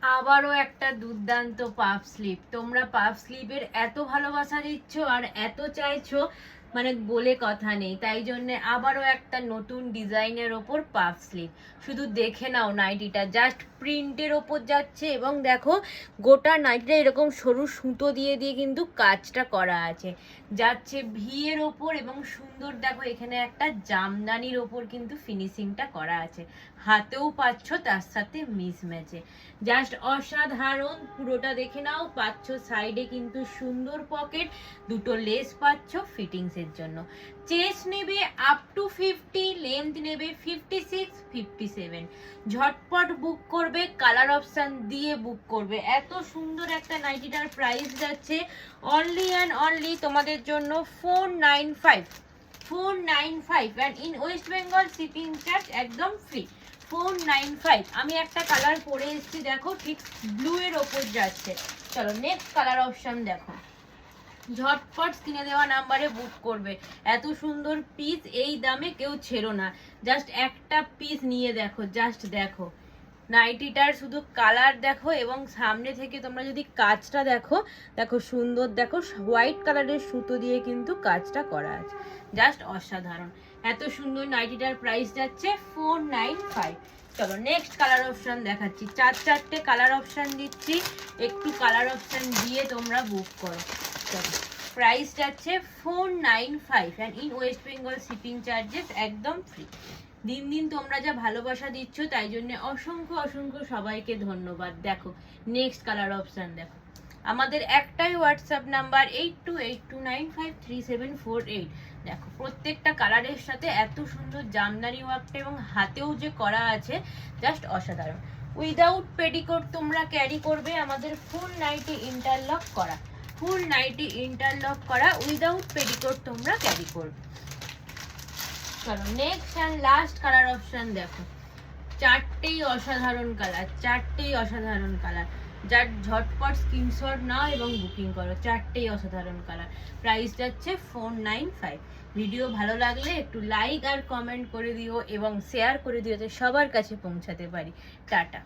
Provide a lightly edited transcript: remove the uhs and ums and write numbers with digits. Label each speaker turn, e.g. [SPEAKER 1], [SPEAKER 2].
[SPEAKER 1] আবারও একটা দুর্দান্ত পাফ স্লিভ। তোমরা পাফ স্লিভের এত ভালোবাসা দিচ্ছ আর এত চাইছো, মানে বলে কথা নেই। তাই জন্য আবারও একটা নতুন ডিজাইনের ওপর পাফ স্লিভ। শুধু দেখে নাও, নাইটিটা জাস্ট প্রিন্টের ওপর যাচ্ছে এবং দেখো গোটা নাইটিটা এরকম সরু সুতো দিয়ে দিয়ে কিন্তু কাজটা করা আছে, যাচ্ছে ভিয়ের ওপর এবং সুন্দর দেখো এখানে একটা জামদানির ওপর কিন্তু ফিনিশিংটা করা আছে। হাতেও পাচ্ছ তার সাথে মিস ম্যাচে, জাস্ট অসাধারণ। পুরোটা দেখে নাও, পাচ্ছ সাইডে কিন্তু সুন্দর পকেট, দুটো লেস পাচ্ছ ফিটিংসের জন্য। চেস্ট নেবে আপ টু 50, লেন্থ নেবে 56, 57। ঝটপট বুক করবে, কালার অপশন দিয়ে বুক করবে। এত সুন্দর একটা নাইটিটার প্রাইস যাচ্ছে অনলি অ্যান্ড অনলি তোমাদের জন্য 495, 495 and in West Bengal shipping charge একদম ফ্রি। 495। আমি একটা কালার পরে এসেছি, দেখো ঠিক ব্লু এর ওপর যাচ্ছে। চলো নেক্সট কালার অপশন দেখো, ঝটপট স্ক্রিনে দেওয়া নাম্বারে বুক করবে। এত সুন্দর পিস এই দামে কেউ ছেড়ো না। জাস্ট একটা পিস নিয়ে দেখো, জাস্ট দেখো নাইটিটার শুধু কালার দেখো এবং সামনে থেকে তোমরা যদি কাজটা দেখো, দেখো সুন্দর, দেখো হোয়াইট কালারের সুতো দিয়ে কিন্তু কাজটা করা আছে, জাস্ট অসাধারণ। এত সুন্দর নাইটিটার প্রাইস যাচ্ছে 495। চলো নেক্সট কালার অপশন দেখাচ্ছি, চারটে কালার অপশন দিচ্ছি, একটু কালার অপশন দিয়ে তোমরা বুক করো। চলো প্রাইস যাচ্ছে 495 and in West Bengal shipping charges একদম ফ্রি। দিন দিন তোমরা যা ভালোবাসা দিচ্ছ তাই জন্য অসংখ্য অসংখ্য সবাইকে ধন্যবাদ। দেখো নেক্সট কালার অপশন দেখো, আমাদের একটাই হোয়াটসঅ্যাপ নাম্বার 8282953748। দেখো প্রত্যেকটা কালারের সাথে এত সুন্দর জামদানি ওয়ার্কটা এবং হাতেও যে করা আছে, জাস্ট অসাধারণ। উইদাউট পেটিকোট তোমরা ক্যারি করবে, আমাদের ফুল নাইটি ইন্টারলক করা, ফুল নাইটি ইন্টারলক করা, উইদাউট পেটিকোট তোমরা ক্যারি করবে। চলো next and last colour option দেখো, চারটেই অসাধারণ কালার, চারটেই অসাধারণ কালার। যার ঝটপট স্ক্রিনশট নাও এবং বুকিং করো, চারটেই অসাধারণ কালার। প্রাইস যাচ্ছে 495। ভিডিও ভালো লাগলে একটু লাইক আর কমেন্ট করে দিও এবং শেয়ার করে দিও যাতে সবার কাছে পৌঁছাতে পারি। টাটা।